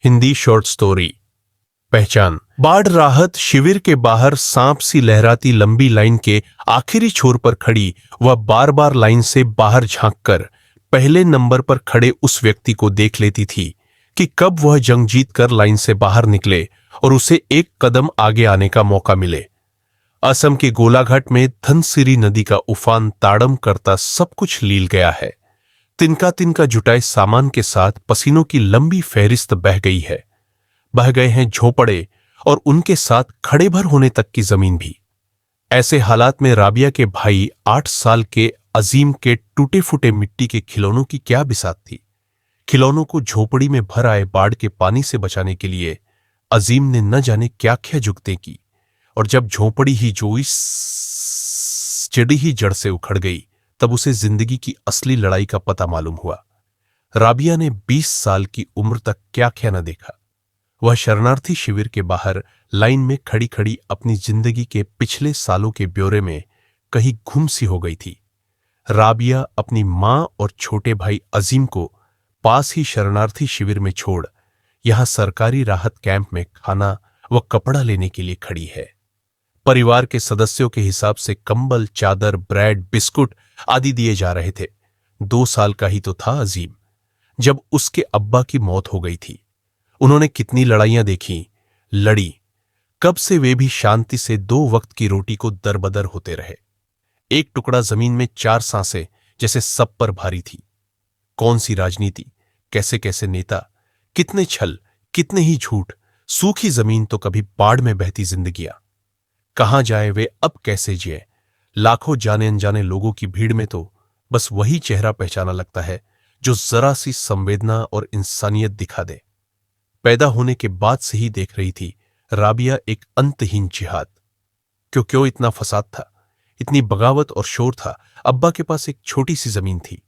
Hindi short story. पहचान। बाढ़ राहत शिविर के बाहर सांप सी लहराती लंबी लाइन के आखिरी छोर पर खड़ी वह बार बार लाइन से बाहर झांककर पहले नंबर पर खड़े उस व्यक्ति को देख लेती थी कि कब वह जंग जीत कर लाइन से बाहर निकले और उसे एक कदम आगे आने का मौका मिले। असम के गोलाघाट में धनसिरी नदी का उफान ताड़म करता सब कुछ लील गया है। तिनका तिनका जुटाए सामान के साथ पसीनों की लंबी फहरिस्त बह गई है। बह गए हैं झोपड़े और उनके साथ खड़े भर होने तक की जमीन भी। ऐसे हालात में राबिया के भाई 8 साल के अजीम के टूटे फूटे मिट्टी के खिलौनों की क्या बिसात थी। खिलौनों को झोपड़ी में भर आए बाढ़ के पानी से बचाने के लिए अजीम ने न जाने क्या क्या जुगतें की, और जब झोपड़ी ही जो इस चिड़ी ही जड़ से उखड़ गई तब उसे जिंदगी की असली लड़ाई का पता मालूम हुआ। राबिया ने 20 साल की उम्र तक क्या क्या न देखा। वह शरणार्थी शिविर के बाहर लाइन में खड़ी खड़ी अपनी जिंदगी के पिछले सालों के ब्यौरे में कहीं गुम सी हो गई थी। राबिया अपनी मां और छोटे भाई अजीम को पास ही शरणार्थी शिविर में छोड़ यहां सरकारी राहत कैंप में खाना व कपड़ा लेने के लिए खड़ी है। परिवार के सदस्यों के हिसाब से कंबल, चादर, ब्रेड, बिस्कुट आदि दिए जा रहे थे। 2 साल का ही तो था अजीम जब उसके अब्बा की मौत हो गई थी। उन्होंने कितनी लड़ाइयां देखी, लड़ी, कब से वे भी शांति से 2 वक्त की रोटी को दरबदर होते रहे। एक टुकड़ा जमीन में 4 सांसें जैसे सब पर भारी थी। कौन सी राजनीति, कैसे कैसे नेता, कितने छल, कितने ही झूठ, सूखी जमीन तो कभी बाढ़ में बहती जिंदगियां। कहां जाए वे, अब कैसे जिए। लाखों जाने अनजाने लोगों की भीड़ में तो बस वही चेहरा पहचाना लगता है जो जरा सी संवेदना और इंसानियत दिखा दे। पैदा होने के बाद से ही देख रही थी राबिया एक अंतहीन जिहाद। क्यों इतना फसाद था, इतनी बगावत और शोर था। अब्बा के पास एक छोटी सी जमीन थी।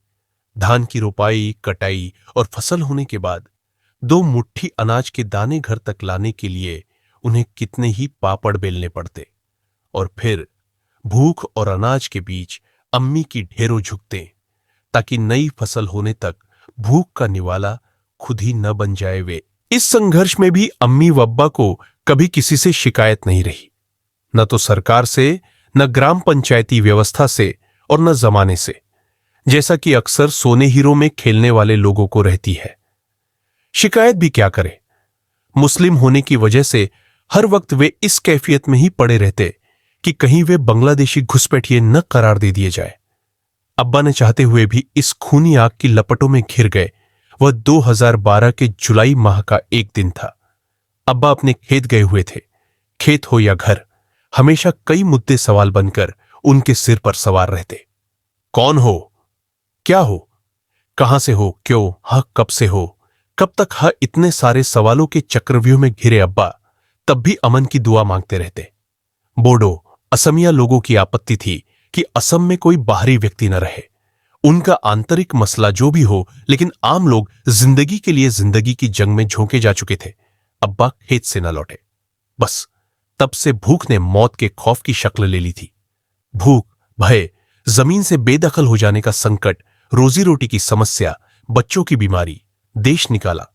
धान की रोपाई, कटाई और फसल होने के बाद 2 मुट्ठी अनाज के दाने घर तक लाने के लिए उन्हें कितने ही पापड़ बेलने पड़ते, और फिर भूख और अनाज के बीच अम्मी की ढेरों झुकते ताकि नई फसल होने तक भूख का निवाला खुद ही न बन जाए वे। इस संघर्ष में भी अम्मी व अब्बा को कभी किसी से शिकायत नहीं रही, न तो सरकार से, न ग्राम पंचायती व्यवस्था से और न जमाने से, जैसा कि अक्सर सोने हीरो में खेलने वाले लोगों को रहती है। शिकायत भी क्या करे, मुस्लिम होने की वजह से हर वक्त वे इस कैफियत में ही पड़े रहते कि कहीं वे बांग्लादेशी घुसपैठिए न करार दे दिए जाए। अब्बा ने चाहते हुए भी इस खूनी आग की लपटों में घिर गए। वह 2012 के जुलाई माह का एक दिन था। अब्बा अपने खेत गए हुए थे। खेत हो या घर, हमेशा कई मुद्दे सवाल बनकर उनके सिर पर सवार रहते। कौन हो, क्या हो, कहां से हो, क्यों, हाँ कब से हो, कब तक, हाँ, इतने सारे सवालों के चक्रव्यूह में घिरे अब्बा तब भी अमन की दुआ मांगते रहते। बोडो, असमिया लोगों की आपत्ति थी कि असम में कोई बाहरी व्यक्ति न रहे। उनका आंतरिक मसला जो भी हो, लेकिन आम लोग जिंदगी के लिए जिंदगी की जंग में झोंके जा चुके थे। अब्बा खेत से न लौटे। बस तब से भूख ने मौत के खौफ की शक्ल ले ली थी। भूख, भय, जमीन से बेदखल हो जाने का संकट, रोजी रोटी की समस्या, बच्चों की बीमारी, देश निकाला,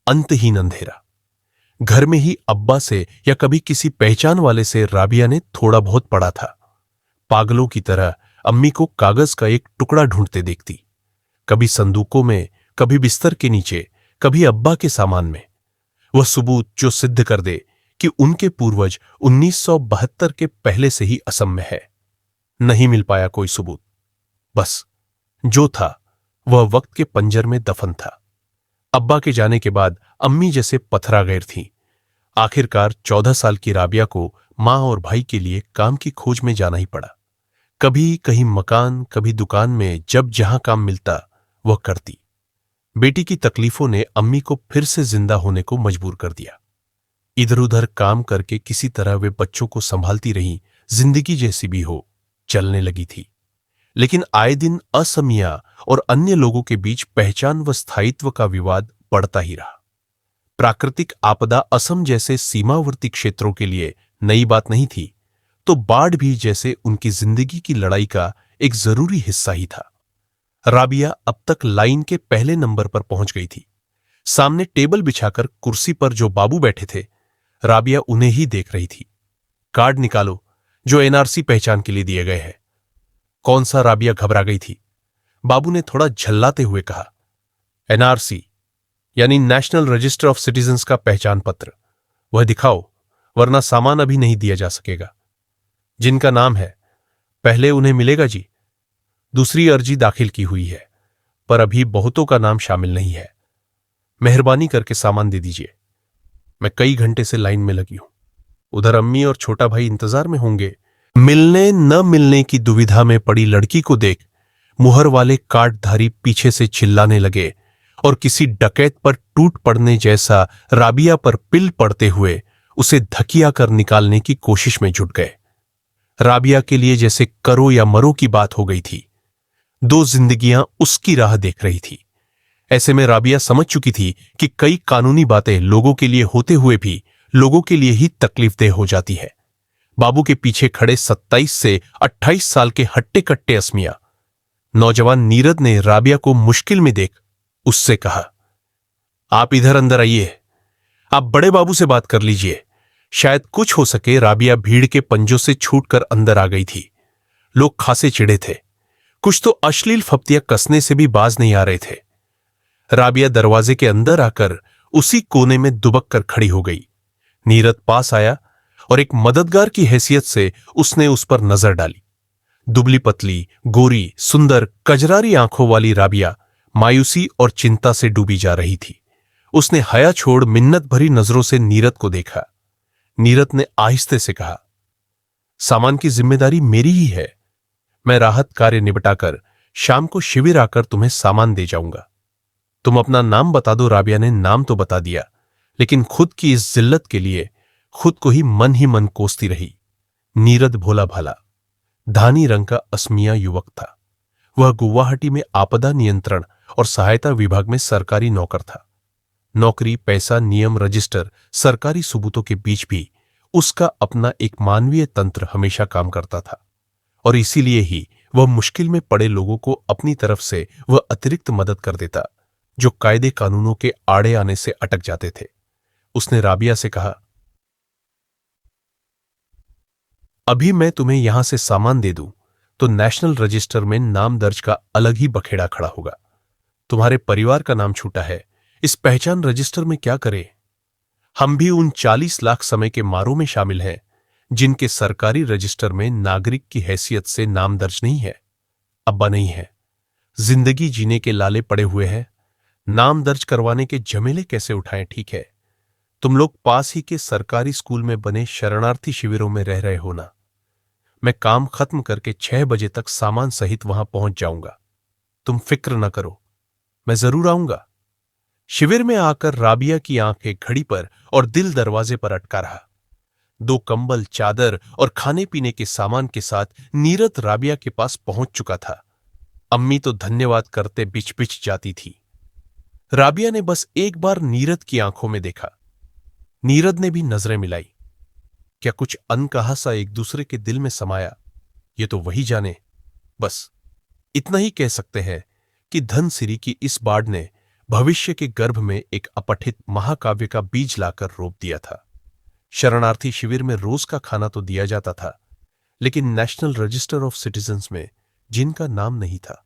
अंतहीन अंधेरा। घर में ही अब्बा से या कभी किसी पहचान वाले से राबिया ने थोड़ा बहुत पढ़ा था। पागलों की तरह अम्मी को कागज का एक टुकड़ा ढूंढते देखती, कभी संदूकों में, कभी बिस्तर के नीचे, कभी अब्बा के सामान में। वह सबूत जो सिद्ध कर दे कि उनके पूर्वज 1972 के पहले से ही असम में है। नहीं मिल पाया कोई सबूत। बस जो था वह वक्त के पंजर में दफन था। अब्बा के जाने के बाद अम्मी जैसे पथरा गैर थी। आखिरकार 14 साल की राबिया को मां और भाई के लिए काम की खोज में जाना ही पड़ा। कभी कहीं मकान, कभी दुकान में, जब जहां काम मिलता वह करती। बेटी की तकलीफों ने अम्मी को फिर से जिंदा होने को मजबूर कर दिया। इधर उधर काम करके किसी तरह वे बच्चों को संभालती रहीं। जिंदगी जैसी भी हो चलने लगी थी। लेकिन आए दिन असमिया और अन्य लोगों के बीच पहचान व स्थायित्व का विवाद बढ़ता ही रहा। प्राकृतिक आपदा असम जैसे सीमावर्ती क्षेत्रों के लिए नई बात नहीं थी, तो बाढ़ भी जैसे उनकी जिंदगी की लड़ाई का एक जरूरी हिस्सा ही था। राबिया अब तक लाइन के पहले नंबर पर पहुंच गई थी। सामने टेबल बिछाकर कुर्सी पर जो बाबू बैठे थे, राबिया उन्हें ही देख रही थी। कार्ड निकालो जो एनआरसी पहचान के लिए दिए गए हैं। कौन सा? राबिया घबरा गई थी। बाबू ने थोड़ा झल्लाते हुए कहा, एनआरसी यानी नेशनल रजिस्टर ऑफ सिटीजन्स का पहचान पत्र। वह दिखाओ, वरना सामान अभी नहीं दिया जा सकेगा। जिनका नाम है पहले उन्हें मिलेगा जी। दूसरी अर्जी दाखिल की हुई है, पर अभी बहुतों का नाम शामिल नहीं है। मेहरबानी करके सामान दे दीजिए। मैं कई घंटे से लाइन में लगी हूं। उधर अम्मी और छोटा भाई इंतजार में होंगे। मिलने न मिलने की दुविधा में पड़ी लड़की को देख मुहर वाले कार्डधारी पीछे से चिल्लाने लगे और किसी डकैत पर टूट पड़ने जैसा राबिया पर पिल पड़ते हुए उसे धकिया कर निकालने की कोशिश में जुट गए। राबिया के लिए जैसे करो या मरो की बात हो गई थी। 2 जिंदगियां उसकी राह देख रही थी। ऐसे में राबिया समझ चुकी थी कि कई कानूनी बातें लोगों के लिए होते हुए भी लोगों के लिए ही तकलीफदेह हो जाती है। बाबू के पीछे खड़े 27 से 28 साल के हट्टे कट्टे असमिया नौजवान नीरद ने राबिया को मुश्किल में देख उससे कहा, आप इधर अंदर आइए। आप बड़े बाबू से बात कर लीजिए। शायद कुछ हो सके। राबिया भीड़ के पंजों से छूटकर अंदर आ गई थी। लोग खासे चिढ़े थे। कुछ तो अश्लील फप्तियां कसने से भी बाज नहीं आ रहे थे। राबिया दरवाजे के अंदर आकर उसी कोने में दुबक कर खड़ी हो गई। नीरद पास आया और एक मददगार की हैसियत से उसने उस पर नजर डाली। दुबली पतली, गोरी, सुंदर, कजरारी आंखों वाली राबिया मायूसी और चिंता से डूबी जा रही थी। उसने हया छोड़ मिन्नत भरी नजरों से नीरद को देखा। नीरद ने आहिस्ते से कहा, सामान की जिम्मेदारी मेरी ही है। मैं राहत कार्य निपटाकर शाम को शिविर आकर तुम्हें सामान दे जाऊंगा। तुम अपना नाम बता दो। राबिया ने नाम तो बता दिया, लेकिन खुद की इस जिल्लत के लिए खुद को ही मन कोसती रही। नीरद भोला भाला, धानी रंग का असमिया युवक था। वह गुवाहाटी में आपदा नियंत्रण और सहायता विभाग में सरकारी नौकर था। नौकरी, पैसा, नियम, रजिस्टर, सरकारी सबूतों के बीच भी उसका अपना एक मानवीय तंत्र हमेशा काम करता था, और इसीलिए ही वह मुश्किल में पड़े लोगों को अपनी तरफ से वह अतिरिक्त मदद कर देता जो कायदे कानूनों के आड़े आने से अटक जाते थे। उसने राबिया से कहा, अभी मैं तुम्हें यहां से सामान दे दूं तो नेशनल रजिस्टर में नाम दर्ज का अलग ही बखेड़ा खड़ा होगा। तुम्हारे परिवार का नाम छूटा है, इस पहचान रजिस्टर में क्या करें? हम भी उन 40 लाख समय के मारों में शामिल हैं जिनके सरकारी रजिस्टर में नागरिक की हैसियत से नाम दर्ज नहीं है। अब्बा नहीं है, जिंदगी जीने के लाले पड़े हुए हैं। नाम दर्ज करवाने के झमेले कैसे उठाएं? ठीक है, तुम लोग पास ही के सरकारी स्कूल में बने शरणार्थी शिविरों में रह रहे हो ना। मैं काम खत्म करके 6 बजे तक सामान सहित वहां पहुंच जाऊंगा। तुम फिक्र न करो, मैं जरूर आऊंगा। शिविर में आकर राबिया की आंखें घड़ी पर और दिल दरवाजे पर अटका रहा। 2 कंबल, चादर और खाने पीने के सामान के साथ नीरद राबिया के पास पहुंच चुका था। अम्मी तो धन्यवाद करते बिच बिच जाती थी। राबिया ने बस एक बार नीरद की आंखों में देखा। नीरद ने भी नजरें मिलाई। क्या कुछ अनकहा सा एक दूसरे के दिल में समाया, ये तो वही जाने। बस इतना ही कह सकते हैं कि धनसिरी की इस बाढ़ ने भविष्य के गर्भ में एक अपठित महाकाव्य का बीज लाकर रोप दिया था। शरणार्थी शिविर में रोज का खाना तो दिया जाता था, लेकिन नेशनल रजिस्टर ऑफ सिटीजन्स में जिनका नाम नहीं था,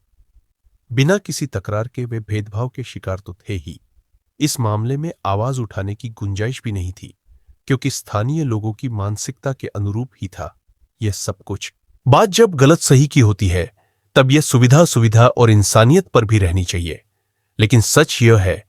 बिना किसी तकरार के वे भेदभाव के शिकार तो थे ही। इस मामले में आवाज उठाने की गुंजाइश भी नहीं थी, क्योंकि स्थानीय लोगों की मानसिकता के अनुरूप ही था यह सब कुछ। बात जब गलत सही की होती है तब यह सुविधा और इंसानियत पर भी रहनी चाहिए। लेकिन सच यह है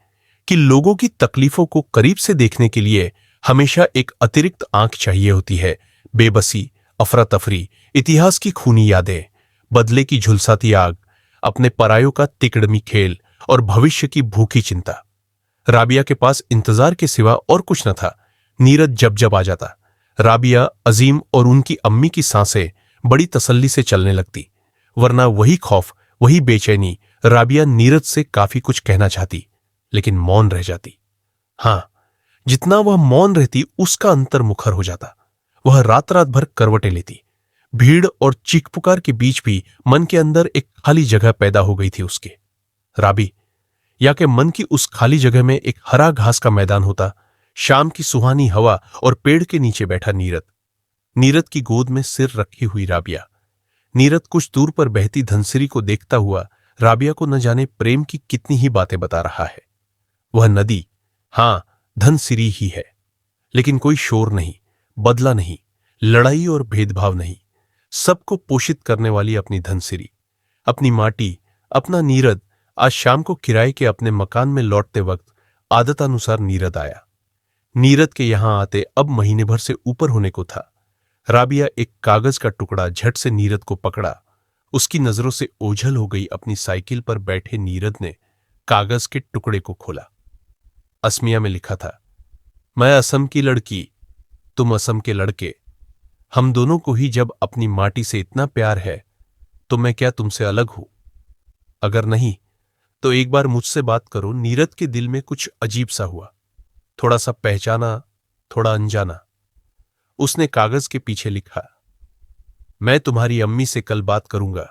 कि लोगों की तकलीफों को करीब से देखने के लिए हमेशा एक अतिरिक्त आंख चाहिए होती है। बेबसी, अफरा तफरी, इतिहास की खूनी यादें, बदले की झुलसाती आग, अपने परायों का तिकड़मी खेल और भविष्य की भूखी चिंता। राबिया के पास इंतजार के सिवा और कुछ न था। नीरद जब आ जाता, राबिया, अजीम और उनकी अम्मी की सांसें बड़ी तसल्ली से चलने लगती, वरना वही खौफ, वही बेचैनी। राबिया नीरद से काफी कुछ कहना चाहती, लेकिन मौन रह जाती। हां, जितना वह मौन रहती उसका अंतर मुखर हो जाता। वह रात भर करवटें लेती। भीड़ और चीख पुकार के बीच भी मन के अंदर एक खाली जगह पैदा हो गई थी उसके। राबी, या कि मन की उस खाली जगह में एक हरा घास का मैदान होता, शाम की सुहानी हवा और पेड़ के नीचे बैठा नीरद, नीरद की गोद में सिर रखी हुई राबिया। नीरद कुछ दूर पर बहती धनसिरी को देखता हुआ राबिया को न जाने प्रेम की कितनी ही बातें बता रहा है। वह नदी, हां, धनसिरी ही है, लेकिन कोई शोर नहीं, बदला नहीं, लड़ाई और भेदभाव नहीं, सबको पोषित करने वाली अपनी धनसिरी, अपनी माटी, अपना नीरद। आज शाम को किराए के अपने मकान में लौटते वक्त आदतानुसार नीरद आया। नीरद के यहां आते अब महीने भर से ऊपर होने को था। राबिया एक कागज का टुकड़ा झट से नीरद को पकड़ा। उसकी नजरों से ओझल हो गई। अपनी साइकिल पर बैठे नीरद ने कागज के टुकड़े को खोला। असमिया में लिखा था, मैं असम की लड़की, तुम असम के लड़के, हम दोनों को ही जब अपनी माटी से इतना प्यार है तो मैं क्या तुमसे अलग हूं? अगर नहीं तो एक बार मुझसे बात करो। नीरद के दिल में कुछ अजीब सा हुआ, थोड़ा सा पहचाना, थोड़ा अनजाना। उसने कागज के पीछे लिखा, मैं तुम्हारी अम्मी से कल बात करूंगा।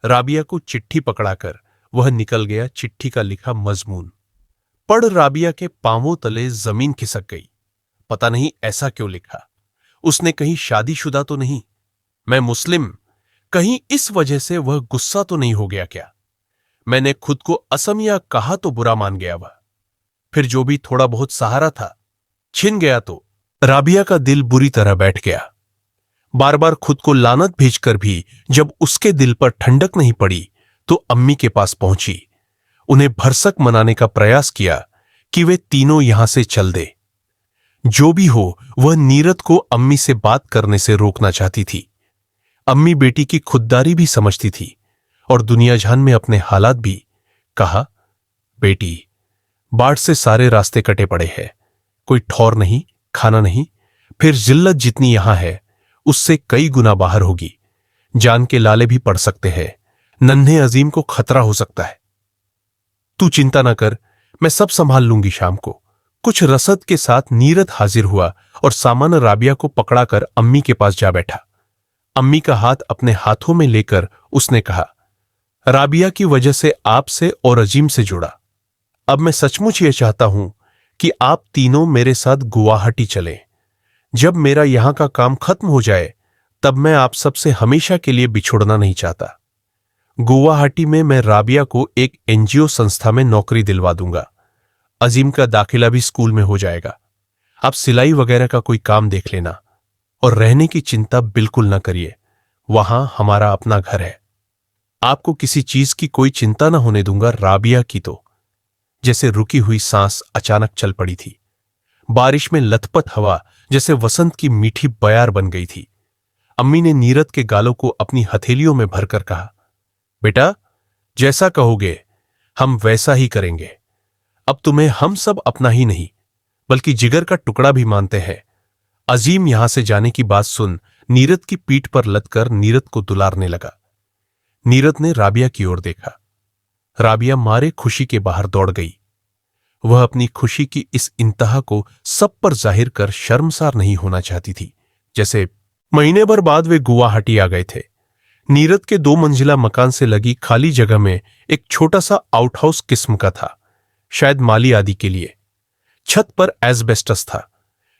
राबिया को चिट्ठी पकड़ाकर वह निकल गया। चिट्ठी का लिखा मजमून पढ़ राबिया के पांवों तले जमीन खिसक गई। पता नहीं ऐसा क्यों लिखा। उसने कहीं शादीशुदा तो नहीं, मैं मुस्लिम, कहीं इस वजह से वह गुस्सा तो नहीं हो गया क्या? मैंने खुद को असमिया कहा तो बुरा मान गया वह। फिर जो भी थोड़ा बहुत सहारा था छिन गया तो। राबिया का दिल बुरी तरह बैठ गया। बार बार खुद को लानत भेजकर भी जब उसके दिल पर ठंडक नहीं पड़ी तो अम्मी के पास पहुंची। उन्हें भरसक मनाने का प्रयास किया कि वे तीनों यहां से चल दे। जो भी हो, वह नीरद को अम्मी से बात करने से रोकना चाहती थी। अम्मी बेटी की खुददारी भी समझती थी और दुनिया जहान में अपने हालात भी। कहा, बेटी, बाढ़ से सारे रास्ते कटे पड़े हैं, कोई ठौर नहीं, खाना नहीं, फिर जिल्लत जितनी यहां है उससे कई गुना बाहर होगी। जान के लाले भी पड़ सकते हैं, नन्हे अजीम को खतरा हो सकता है। तू चिंता ना कर, मैं सब संभाल लूंगी शाम को। कुछ रसद के साथ नीरद हाजिर हुआ और सामान्य राबिया को पकड़ाकर अम्मी के पास जा बैठा। अम्मी का हाथ अपने हाथों में लेकर उसने कहा, राबिया की वजह से आपसे और अजीम से जुड़ा। अब मैं सचमुच यह चाहता हूं कि आप तीनों मेरे साथ गुवाहाटी चलें। जब मेरा यहां का काम खत्म हो जाए तब मैं आप सबसे हमेशा के लिए बिछुड़ना नहीं चाहता। गुवाहाटी में मैं राबिया को एक एनजीओ संस्था में नौकरी दिलवा दूंगा। अजीम का दाखिला भी स्कूल में हो जाएगा। आप सिलाई वगैरह का कोई काम देख लेना और रहने की चिंता बिल्कुल न करिए, वहां हमारा अपना घर है। आपको किसी चीज की कोई चिंता न होने दूंगा। राबिया की तो जैसे रुकी हुई सांस अचानक चल पड़ी थी। बारिश में लथपथ हवा जैसे वसंत की मीठी बयार बन गई थी। अम्मी ने नीरद के गालों को अपनी हथेलियों में भरकर कहा, बेटा, जैसा कहोगे हम वैसा ही करेंगे। अब तुम्हें हम सब अपना ही नहीं बल्कि जिगर का टुकड़ा भी मानते हैं। अजीम यहां से जाने की बात सुन नीरद की पीठ पर लदकर नीरद को दुलारने लगा। नीरद ने राबिया की ओर देखा। राबिया मारे खुशी के बाहर दौड़ गई। वह अपनी खुशी की इस इंतहा को सब पर जाहिर कर शर्मसार नहीं होना चाहती थी। जैसे महीने भर बाद वे गुवाहाटी आ गए थे। नीरद के 2 मंजिला मकान से लगी खाली जगह में एक छोटा सा आउटहाउस किस्म का था, शायद माली आदि के लिए। छत पर एस्बेस्टस था,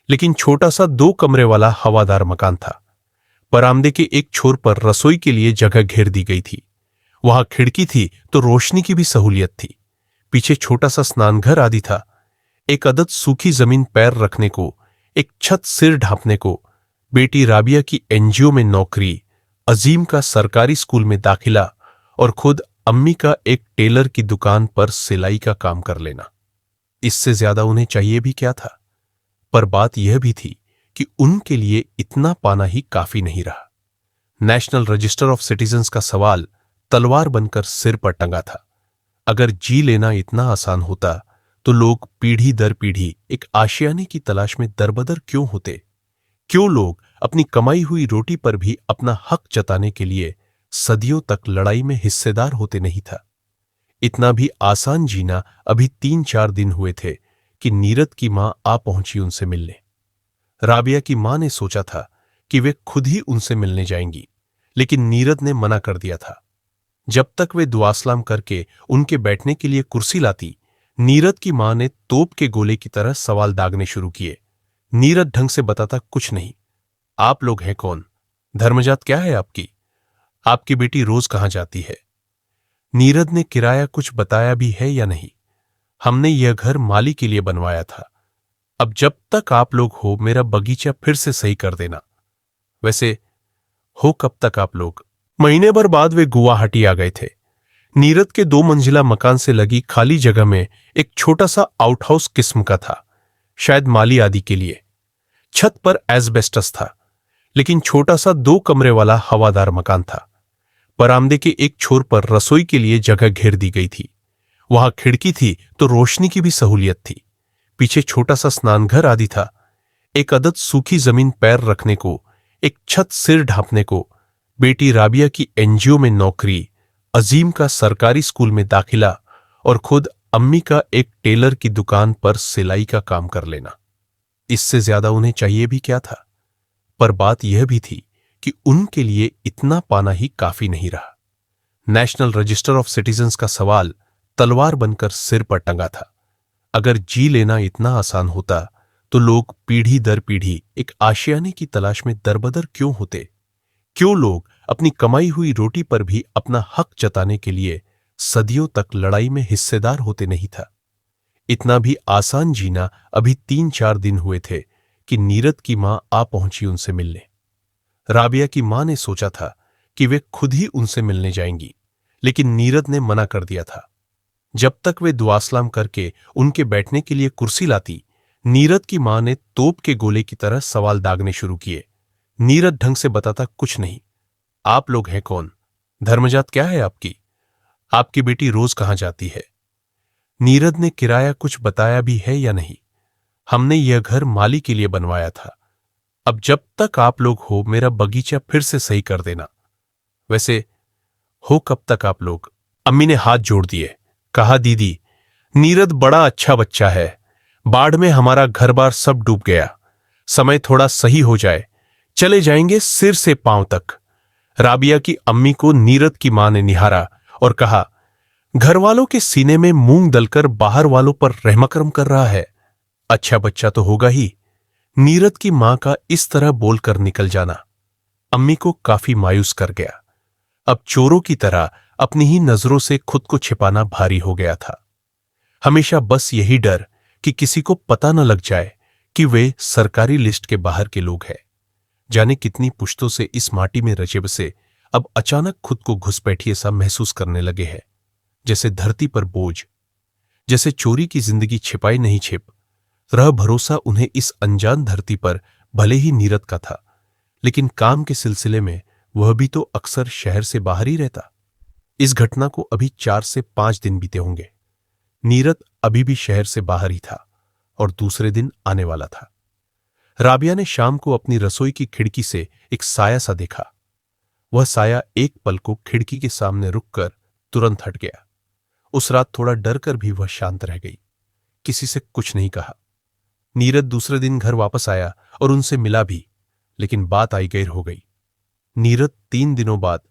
लेकिन छोटा सा 2 कमरे वाला हवादार मकान था। बरामदे के एक छोर पर रसोई के लिए जगह घेर दी गई थी। वहां खिड़की थी तो रोशनी की भी सहूलियत थी। पीछे छोटा सा स्नानघर आदि था। एक अदद सूखी जमीन पैर रखने को, एक छत सिर ढांपने को, बेटी राबिया की एनजीओ में नौकरी, अजीम का सरकारी स्कूल में दाखिला और खुद अम्मी का एक टेलर की दुकान पर सिलाई का काम कर लेना। इससे ज्यादा उन्हें चाहिए भी क्या था? पर बात यह भी थी कि उनके लिए इतना पाना ही काफी नहीं रहा। नेशनल रजिस्टर ऑफ सिटीजन्स का सवाल तलवार बनकर सिर पर टंगा था। अगर जी लेना इतना आसान होता तो लोग पीढ़ी दर पीढ़ी एक आशियाने की तलाश में दरबदर क्यों होते? क्यों लोग अपनी कमाई हुई रोटी पर भी अपना हक जताने के लिए सदियों तक लड़ाई में हिस्सेदार होते नहीं था? इतना भी आसान जीना अभी 3-4 दिन हुए थे कि नीरद की मां आ पहुंची उनसे मिलने। राबिया की मां ने सोचा था कि वे खुद ही उनसे मिलने जाएंगी, लेकिन नीरद ने मना कर दिया था। जब तक वे दुआसलाम करके उनके बैठने के लिए कुर्सी लाती, नीरद की मां ने तोप के गोले की तरह सवाल दागने शुरू किए। नीरद ढंग से बताता कुछ नहीं। आप लोग हैं कौन? धर्मजात क्या है आपकी? आपकी बेटी रोज कहां जाती है? नीरद ने किराया कुछ बताया भी है या नहीं? हमने यह घर माली के लिए बनवाया था। अब जब तक आप लोग हो मेरा बगीचा फिर से सही कर देना। वैसे हो कब तक आप लोग? महीने भर बाद वे गुवाहाटी आ गए थे। नीरद के 2 मंजिला मकान से लगी खाली जगह में एक छोटा सा आउटहाउस किस्म का था, शायद माली आदि के लिए। छत पर एस्बेस्टस था, लेकिन छोटा सा 2 कमरे वाला हवादार मकान था। बरामदे के एक छोर पर रसोई के लिए जगह घेर दी गई थी। वहां खिड़की थी तो रोशनी की भी सहूलियत थी। पीछे छोटा सा स्नानघर आदि था। एक अदद सूखी जमीन पैर रखने को, एक छत सिर ढांपने को, बेटी राबिया की एनजीओ में नौकरी, अजीम का सरकारी स्कूल में दाखिला और खुद अम्मी का एक टेलर की दुकान पर सिलाई का काम कर लेना। इससे ज्यादा उन्हें चाहिए भी क्या था? पर बात यह भी थी कि उनके लिए इतना पाना ही काफी नहीं रहा। नेशनल रजिस्टर ऑफ सिटीजन्स का सवाल तलवार बनकर सिर पर टंगा था। अगर जी लेना इतना आसान होता तो लोग पीढ़ी दर पीढ़ी एक आशियाने की तलाश में दरबदर क्यों होते? क्यों लोग अपनी कमाई हुई रोटी पर भी अपना हक जताने के लिए सदियों तक लड़ाई में हिस्सेदार होते नहीं था? इतना भी आसान जीना अभी 3-4 दिन हुए थे कि नीरद की मां आ पहुंची उनसे मिलने। राबिया की मां ने सोचा था कि वे खुद ही उनसे मिलने जाएंगी, लेकिन नीरद ने मना कर दिया था। जब तक वे दुआसलाम करके उनके बैठने के लिए कुर्सी लाती, नीरद की मां ने तोप के गोले की तरह सवाल दागने शुरू किए। नीरद ढंग से बताता कुछ नहीं। आप लोग हैं कौन? धर्मजात क्या है आपकी? आपकी बेटी रोज कहां जाती है? नीरद ने किराया कुछ बताया भी है या नहीं? हमने यह घर माली के लिए बनवाया था। अब जब तक आप लोग हो मेरा बगीचा फिर से सही कर देना। वैसे हो कब तक आप लोग? अम्मी ने हाथ जोड़ दिए। कहा, दीदी, नीरद बड़ा अच्छा बच्चा है। बाढ़ में हमारा घर बार सब डूब गया। समय थोड़ा सही हो जाए चले जाएंगे सिर से पांव तक। राबिया की अम्मी को नीरद की मां ने निहारा और कहा, घर वालों के सीने में मूंग दलकर बाहर वालों पर रहमकरम कर रहा है। अच्छा बच्चा तो होगा ही। नीरद की मां का इस तरह बोलकर निकल जाना अम्मी को काफी मायूस कर गया। अब चोरों की तरह अपनी ही नजरों से खुद को छिपाना भारी हो गया था। हमेशा बस यही डर कि किसी को पता न लग जाए कि वे सरकारी लिस्ट के बाहर के लोग हैं। जाने कितनी पुश्तों से इस माटी में रचे बसे अब अचानक खुद को घुसपैठिए सा महसूस करने लगे हैं, जैसे धरती पर बोझ, जैसे चोरी की जिंदगी छिपाई नहीं छिप रह। भरोसा उन्हें इस अनजान धरती पर भले ही नीरद का था, लेकिन काम के सिलसिले में वह भी तो अक्सर शहर से बाहर ही रहता। इस घटना को अभी 4 से 5 दिन बीते होंगे। नीरद अभी भी शहर से बाहर ही था और दूसरे दिन आने वाला था। राबिया ने शाम को अपनी रसोई की खिड़की से एक साया सा देखा। वह साया एक पल को खिड़की के सामने रुककर तुरंत हट गया। उस रात थोड़ा डर कर भी वह शांत रह गई, किसी से कुछ नहीं कहा। नीरद दूसरे दिन घर वापस आया और उनसे मिला भी, लेकिन बात आई गैर हो गई। नीरद 3 दिनों बाद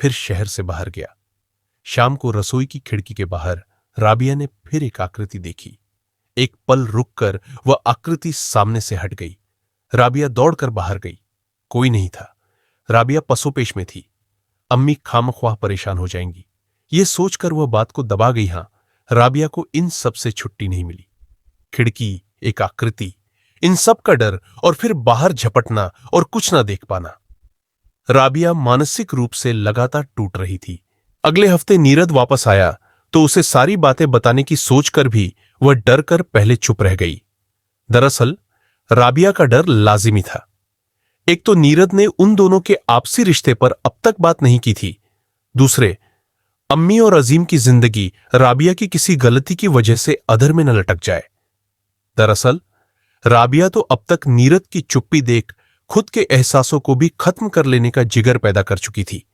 फिर शहर से बाहर गया। शाम को रसोई की खिड़की के बाहर राबिया ने फिर एक आकृति देखी। एक पल रुककर वह आकृति सामने से हट गई। राबिया दौड़कर बाहर गई। कोई नहीं था। राबिया पसोपेश में थी। अम्मी खामख्वाह परेशान हो जाएंगी, ये सोचकर वह बात को दबा गई। हां, राबिया को इन सब से छुट्टी नहीं मिली। खिड़की, एक आकृति, इन सब का डर और फिर बाहर झपटना और कुछ ना देख पाना। राबिया मानसिक रूप से लगातार टूट रही थी। अगले हफ्ते नीरद वापस आया तो उसे सारी बातें बताने की सोचकर भी वह डर कर पहले चुप रह गई। दरअसल राबिया का डर लाजिमी था। एक तो नीरद ने उन दोनों के आपसी रिश्ते पर अब तक बात नहीं की थी। दूसरे, अम्मी और अजीम की जिंदगी राबिया की किसी गलती की वजह से अधर में न लटक जाए। दरअसल राबिया तो अब तक नीरद की चुप्पी देख खुद के एहसासों को भी खत्म कर लेने का जिगर पैदा कर चुकी थी।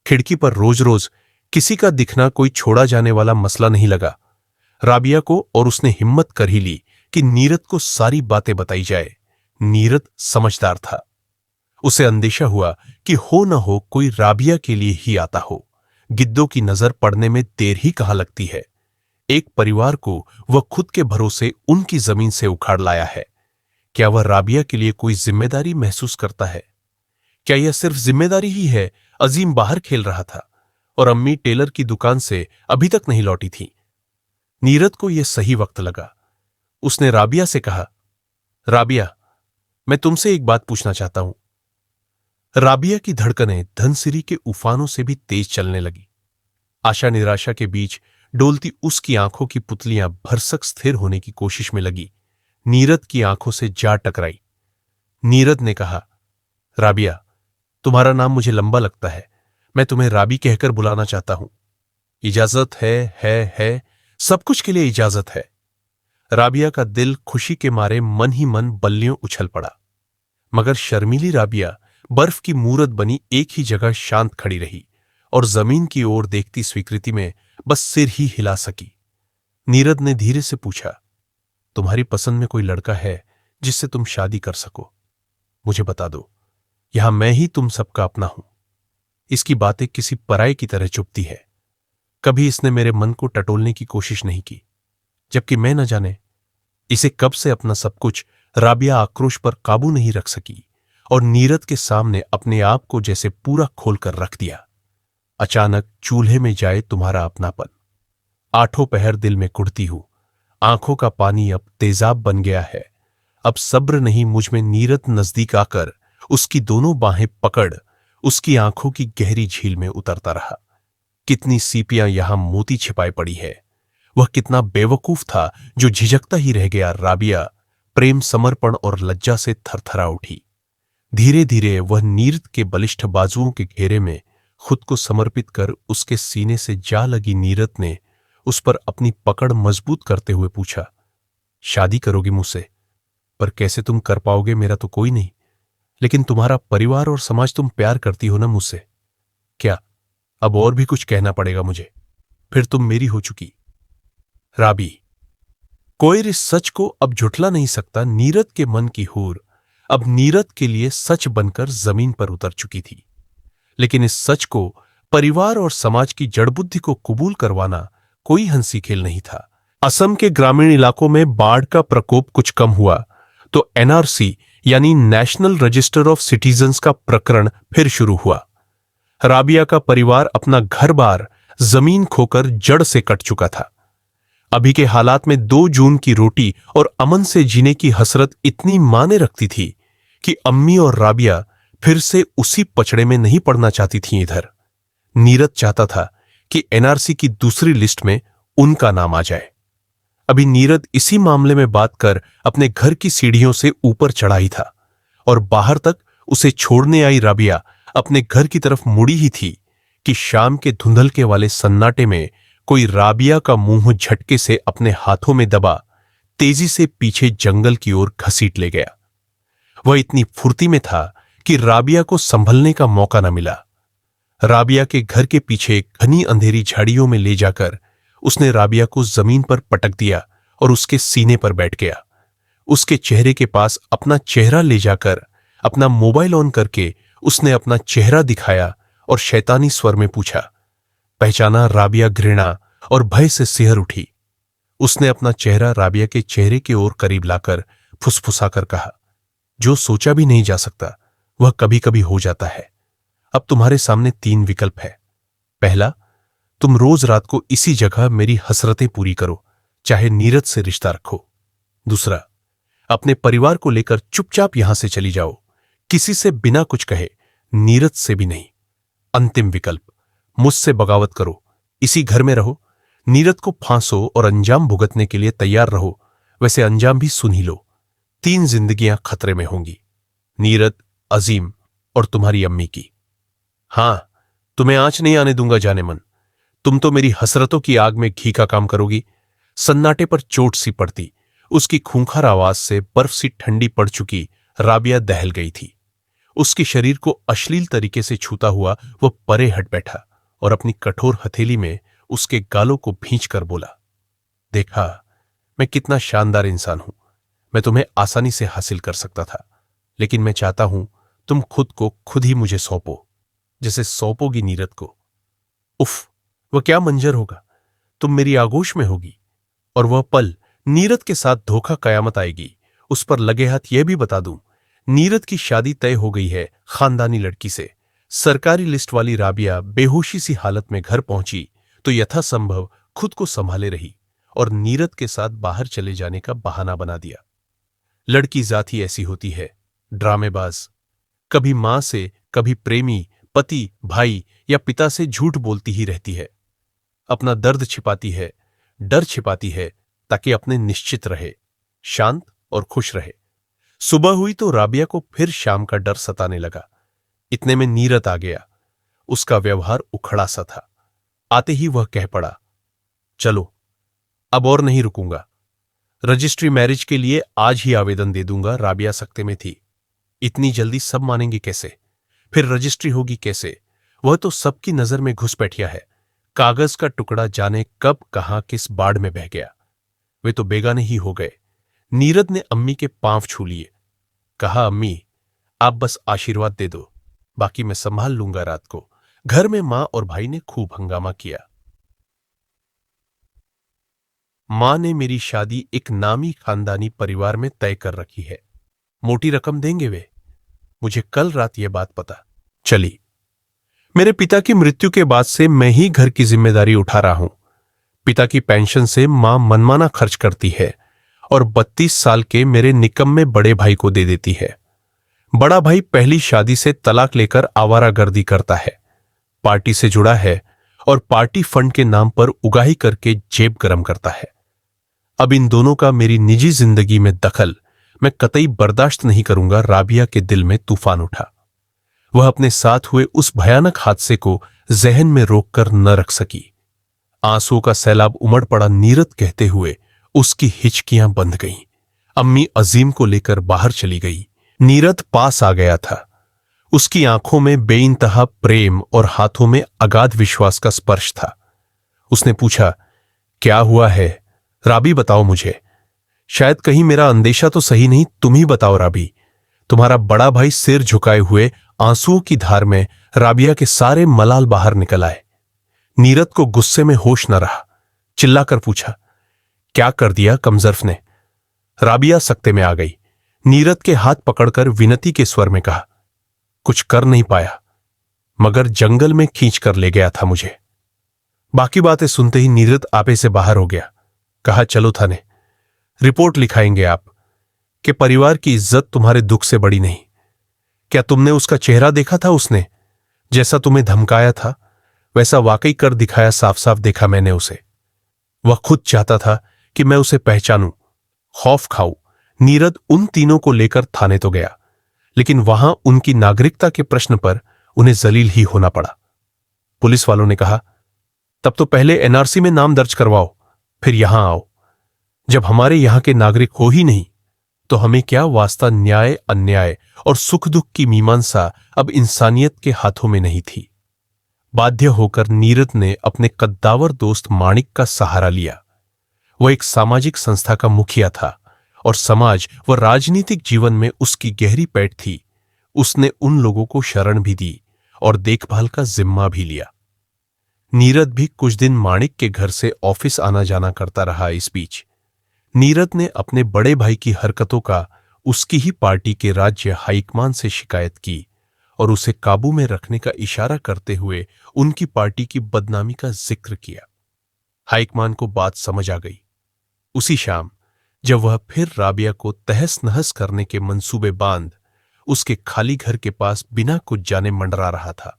खिड़की पर रोज रोज किसी का दिखना कोई छोड़ा जाने वाला मसला नहीं लगा राबिया को, और उसने हिम्मत कर ही ली कि नीरद को सारी बातें बताई जाए। नीरद समझदार था। उसे अंदेशा हुआ कि हो न हो कोई राबिया के लिए ही आता हो। गिद्धों की नजर पड़ने में देर ही कहां लगती है। एक परिवार को वह खुद के भरोसे उनकी जमीन से उखाड़ लाया है। क्या वह राबिया के लिए कोई जिम्मेदारी महसूस करता है? क्या यह सिर्फ जिम्मेदारी ही है? अजीम बाहर खेल रहा था और अम्मी टेलर की दुकान से अभी तक नहीं लौटी थी। नीरद को यह सही वक्त लगा। उसने राबिया से कहा, राबिया, मैं तुमसे एक बात पूछना चाहता हूं। राबिया की धड़कनें धनसिरी के उफानों से भी तेज चलने लगी। आशा निराशा के बीच डोलती उसकी आंखों की पुतलियां भरसक स्थिर होने की कोशिश में लगी नीरद की आंखों से जा टकराई। नीरद ने कहा, राबिया, तुम्हारा नाम मुझे लंबा लगता है, मैं तुम्हें राबी कहकर बुलाना चाहता हूं। इजाजत है, सब कुछ के लिए इजाजत है। राबिया का दिल खुशी के मारे मन ही मन बल्लियों उछल पड़ा, मगर शर्मीली राबिया बर्फ की मूरत बनी एक ही जगह शांत खड़ी रही और जमीन की ओर देखती स्वीकृति में बस सिर ही हिला सकी। नीरद ने धीरे से पूछा, तुम्हारी पसंद में कोई लड़का है जिससे तुम शादी कर सको? मुझे बता दो, यहां मैं ही तुम सबका अपना हूं। इसकी बातें किसी पराये की तरह चुभती है। कभी इसने मेरे मन को टटोलने की कोशिश नहीं की, जबकि मैं न जाने इसे कब से अपना सब कुछ। राबिया आक्रोश पर काबू नहीं रख सकी और नीरद के सामने अपने आप को जैसे पूरा खोलकर रख दिया। अचानक चूल्हे में जाए तुम्हारा अपनापन। आठों पहर दिल में कुढ़ती हूं, आंखों का पानी अब तेजाब बन गया है। अब सब्र नहीं मुझ में। नीरद नजदीक आकर उसकी दोनों बाहें पकड़ उसकी आंखों की गहरी झील में उतरता रहा। कितनी सीपियां यहां मोती छिपाए पड़ी है। वह कितना बेवकूफ था जो झिझकता ही रह गया। राबिया प्रेम, समर्पण और लज्जा से थरथरा उठी। धीरे धीरे वह नीरद के बलिष्ठ बाजुओं के घेरे में खुद को समर्पित कर उसके सीने से जा लगी। नीरद ने उस पर अपनी पकड़ मजबूत करते हुए पूछा, शादी करोगी मुझसे? पर कैसे तुम कर पाओगे? मेरा तो कोई नहीं, लेकिन तुम्हारा परिवार और समाज। तुम प्यार करती हो ना मुझसे? क्या अब और भी कुछ कहना पड़ेगा मुझे? फिर तुम मेरी हो चुकी। राबी, कोई इस सच को अब झुठला नहीं सकता। नीरद के मन की हूर अब नीरद के लिए सच बनकर जमीन पर उतर चुकी थी। लेकिन इस सच को परिवार और समाज की जड़बुद्धि को कबूल करवाना कोई हंसी खेल नहीं था। असम के ग्रामीण इलाकों में बाढ़ का प्रकोप कुछ कम हुआ तो एनआरसी यानी नेशनल रजिस्टर ऑफ सिटीजन्स का प्रकरण फिर शुरू हुआ। राबिया का परिवार अपना घर बार, जमीन खोकर जड़ से कट चुका था। अभी के हालात में 2 जून की रोटी और अमन से जीने की हसरत इतनी माने रखती थी कि अम्मी और राबिया फिर से उसी पचड़े में नहीं पड़ना चाहती थीं। इधर नीरद चाहता था कि एनआरसी की दूसरी लिस्ट में उनका नाम आ जाए। अभी नीरद इसी मामले में बात कर अपने घर की सीढ़ियों से ऊपर चढ़ा ही था और बाहर तक उसे छोड़ने आई राबिया अपने घर की तरफ मुड़ी ही थी कि शाम के धुंधलके वाले सन्नाटे में कोई राबिया का मुंह झटके से अपने हाथों में दबा तेजी से पीछे जंगल की ओर घसीट ले गया। वह इतनी फुर्ती में था कि राबिया को संभलने का मौका न मिला। राबिया के घर के पीछे घनी अंधेरी झाड़ियों में ले जाकर उसने राबिया को जमीन पर पटक दिया और उसके सीने पर बैठ गया। उसके चेहरे के पास अपना चेहरा ले जाकर अपना मोबाइल ऑन करके उसने अपना चेहरा दिखाया और शैतानी स्वर में पूछा, पहचाना? राबिया घृणा और भय से सिहर उठी। उसने अपना चेहरा राबिया के चेहरे की ओर करीब लाकर फुसफुसाकर कहा, जो सोचा भी नहीं जा सकता वह कभी कभी हो जाता है। अब तुम्हारे सामने 3 विकल्प है। पहला, तुम रोज रात को इसी जगह मेरी हसरतें पूरी करो, चाहे नीरद से रिश्ता रखो। दूसरा, अपने परिवार को लेकर चुपचाप यहां से चली जाओ, किसी से बिना कुछ कहे, नीरद से भी नहीं। अंतिम विकल्प, मुझसे बगावत करो, इसी घर में रहो, नीरद को फांसो और अंजाम भुगतने के लिए तैयार रहो, वैसे अंजाम भी सुन ही लो। 3 जिंदगियां खतरे में होंगी, नीरद, अजीम और तुम्हारी अम्मी की। हां, तुम्हें आंच नहीं आने दूंगा जाने मन। तुम तो मेरी हसरतों की आग में घी का काम करोगी। सन्नाटे पर चोट सी पड़ती उसकी खूंखार आवाज से बर्फ सी ठंडी पड़ चुकी राबिया दहल गई थी। उसके शरीर को अश्लील तरीके से छूता हुआ वह परे हट बैठा और अपनी कठोर हथेली में उसके गालों को भींचकर बोला, देखा मैं कितना शानदार इंसान हूं। मैं तुम्हें आसानी से हासिल कर सकता था, लेकिन मैं चाहता हूं तुम खुद को खुद ही मुझे सौंपो, जैसे सौंपोगी नीरद को। उफ, वह क्या मंजर होगा। तुम मेरी आगोश में होगी, और वह पल नीरद के साथ धोखा कयामत आएगी। उस पर लगे हाथ यह भी बता दूं, नीरद की शादी तय हो गई है खानदानी लड़की से। सरकारी लिस्ट वाली राबिया बेहोशी सी हालत में घर पहुंची तो यथासंभव खुद को संभाले रही और नीरद के साथ बाहर चले जाने का बहाना बना दिया। लड़की जात ही ऐसी होती है, ड्रामेबाज। कभी मां से, कभी प्रेमी, पति, भाई या पिता से झूठ बोलती ही रहती है। अपना दर्द छिपाती है, डर छिपाती है, ताकि अपने निश्चित रहे, शांत और खुश रहे। सुबह हुई तो राबिया को फिर शाम का डर सताने लगा। इतने में नीरद आ गया। उसका व्यवहार उखड़ा सा था। आते ही वह कह पड़ा, चलो अब और नहीं रुकूंगा। रजिस्ट्री मैरिज के लिए आज ही आवेदन दे दूंगा। राबिया सकते में थी। इतनी जल्दी सब मानेंगे कैसे? फिर रजिस्ट्री होगी कैसे? वह तो सबकी नजर में घुस बैठिया है। कागज का टुकड़ा जाने कब कहां किस बाढ़ में बह गया। वे तो बेगाने ही हो गए। नीरद ने अम्मी के पांव छू लिए। कहा, अम्मी आप बस आशीर्वाद दे दो, बाकी मैं संभाल लूंगा रात को। घर में मां और भाई ने खूब हंगामा किया। मां ने मेरी शादी एक नामी खानदानी परिवार में तय कर रखी है। मोटी रकम देंगे वे। मुझे कल रात यह बात पता चली। मेरे पिता की मृत्यु के बाद से मैं ही घर की जिम्मेदारी उठा रहा हूं। पिता की पेंशन से मां मनमाना खर्च करती है और 32 साल के मेरे निकम्मे बड़े भाई को दे देती है। बड़ा भाई पहली शादी से तलाक लेकर आवारागर्दी करता है, पार्टी से जुड़ा है और पार्टी फंड के नाम पर उगाही करके जेब गरम करता है। अब इन दोनों का मेरी निजी जिंदगी में दखल मैं कतई बर्दाश्त नहीं करूंगा। राबिया के दिल में तूफान उठा। वह अपने साथ हुए उस भयानक हादसे को जहन में रोककर न रख सकी। आंसुओं का सैलाब उमड़ पड़ा। नीरद कहते हुए उसकी हिचकियां बंध गईं। अम्मी अजीम को लेकर बाहर चली गई। नीरद पास आ गया था। उसकी आंखों में बेइंतहा प्रेम और हाथों में अगाध विश्वास का स्पर्श था। उसने पूछा, क्या हुआ है राबी, बताओ मुझे। शायद कहीं मेरा अंदेशा तो सही नहीं, तुम ही बताओ राबी। तुम्हारा बड़ा भाई सिर झुकाए हुए आंसुओं की धार में राबिया के सारे मलाल बाहर निकल आए। नीरद को गुस्से में होश न रहा। चिल्लाकर पूछा, क्या कर दिया कमजर्फ ने? राबिया सकते में आ गई। नीरद के हाथ पकड़कर विनती के स्वर में कहा, कुछ कर नहीं पाया, मगर जंगल में खींच कर ले गया था मुझे। बाकी बातें सुनते ही नीरद आपे से बाहर हो गया। कहा, चलो थाने, रिपोर्ट लिखाएंगे आप कि परिवार की इज्जत तुम्हारे दुख से बड़ी नहीं। क्या तुमने उसका चेहरा देखा था? उसने जैसा तुम्हें धमकाया था वैसा वाकई कर दिखाया। साफ साफ देखा मैंने उसे। वह खुद चाहता था कि मैं उसे पहचानूं, खौफ खाऊं। नीरद उन तीनों को लेकर थाने तो गया, लेकिन वहां उनकी नागरिकता के प्रश्न पर उन्हें जलील ही होना पड़ा। पुलिस वालों ने कहा, तब तो पहले एनआरसी में नाम दर्ज करवाओ, फिर यहां आओ। जब हमारे यहां के नागरिक हो ही नहीं तो हमें क्या वास्ता न्याय अन्याय और सुख दुख की मीमांसा अब इंसानियत के हाथों में नहीं थी। बाध्य होकर नीरद ने अपने कद्दावर दोस्त माणिक का सहारा लिया। वह एक सामाजिक संस्था का मुखिया था और समाज व राजनीतिक जीवन में उसकी गहरी पैठ थी। उसने उन लोगों को शरण भी दी और देखभाल का जिम्मा भी लिया। नीरद भी कुछ दिन माणिक के घर से ऑफिस आना जाना करता रहा। इस बीच नीरद ने अपने बड़े भाई की हरकतों का उसकी ही पार्टी के राज्य हाईकमान से शिकायत की और उसे काबू में रखने का इशारा करते हुए उनकी पार्टी की बदनामी का जिक्र किया। हाईकमान को बात समझ आ गई। उसी शाम जब वह फिर राबिया को तहस नहस करने के मंसूबे बांध उसके खाली घर के पास बिना कुछ जाने मंडरा रहा था,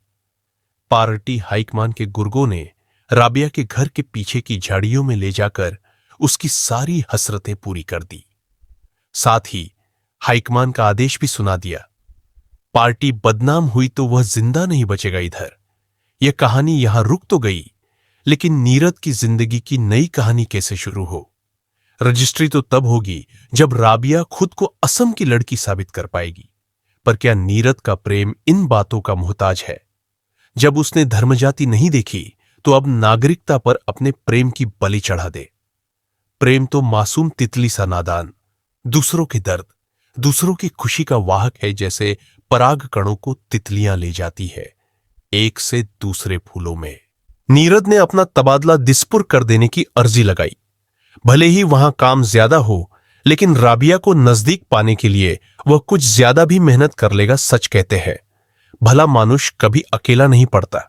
पार्टी हाईकमान के गुर्गों ने राबिया के घर के पीछे की झाड़ियों में ले जाकर उसकी सारी हसरतें पूरी कर दी। साथ ही हाईकमान का आदेश भी सुना दिया। पार्टी बदनाम हुई तो वह जिंदा नहीं बचेगा। इधर यह कहानी यहां रुक तो गई, लेकिन नीरद की जिंदगी की नई कहानी कैसे शुरू हो? रजिस्ट्री तो तब होगी जब राबिया खुद को असम की लड़की साबित कर पाएगी। पर क्या नीरद का प्रेम इन बातों का मोहताज है? जब उसने धर्मजाति नहीं देखी तो अब नागरिकता पर अपने प्रेम की बलि चढ़ा दे। प्रेम तो मासूम तितली सा नादान, दूसरों के दर्द, दूसरों की खुशी का वाहक है। जैसे पराग कणों को तितलियां ले जाती है एक से दूसरे फूलों में। नीरद ने अपना तबादला दिसपुर कर देने की अर्जी लगाई, भले ही वहां काम ज्यादा हो, लेकिन राबिया को नजदीक पाने के लिए वह कुछ ज्यादा भी मेहनत कर लेगा। सच कहते हैं, भला मानुष कभी अकेला नहीं पड़ता।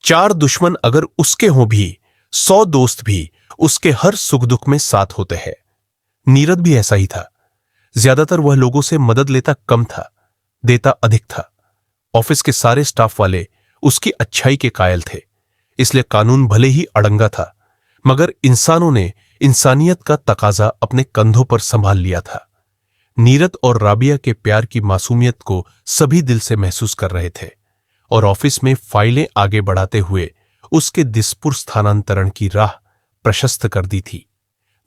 4 दुश्मन अगर उसके हों भी, 100 दोस्त भी उसके हर सुख दुख में साथ होते हैं। नीरद भी ऐसा ही था। ज्यादातर वह लोगों से मदद लेता कम था, देता अधिक था। ऑफिस के सारे स्टाफ वाले उसकी अच्छाई के कायल थे, इसलिए कानून भले ही अड़ंगा था, मगर इंसानों ने इंसानियत का तकाजा अपने कंधों पर संभाल लिया था। नीरद और राबिया के प्यार की मासूमियत को सभी दिल से महसूस कर रहे थे और ऑफिस में फाइलें आगे बढ़ाते हुए उसके दिसपुर स्थानांतरण की राह प्रशस्त कर दी थी।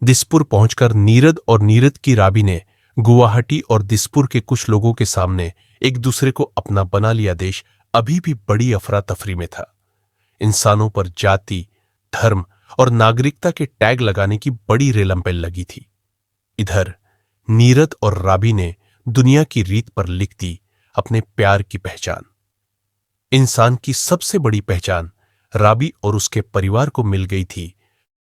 दिसपुर पहुंचकर नीरद और नीरद की राबी ने गुवाहाटी और दिसपुर के कुछ लोगों के सामने एक दूसरे को अपना बना लिया देश अभी भी बड़ी अफरा तफरी में था। इंसानों पर जाति, धर्म और नागरिकता के टैग लगाने की बड़ी रेलंपेल लगी थी। इधर नीरद और राबी ने दुनिया की रीत पर लिख दी अपने प्यार की पहचान। इंसान की सबसे बड़ी पहचान राबी और उसके परिवार को मिल गई थी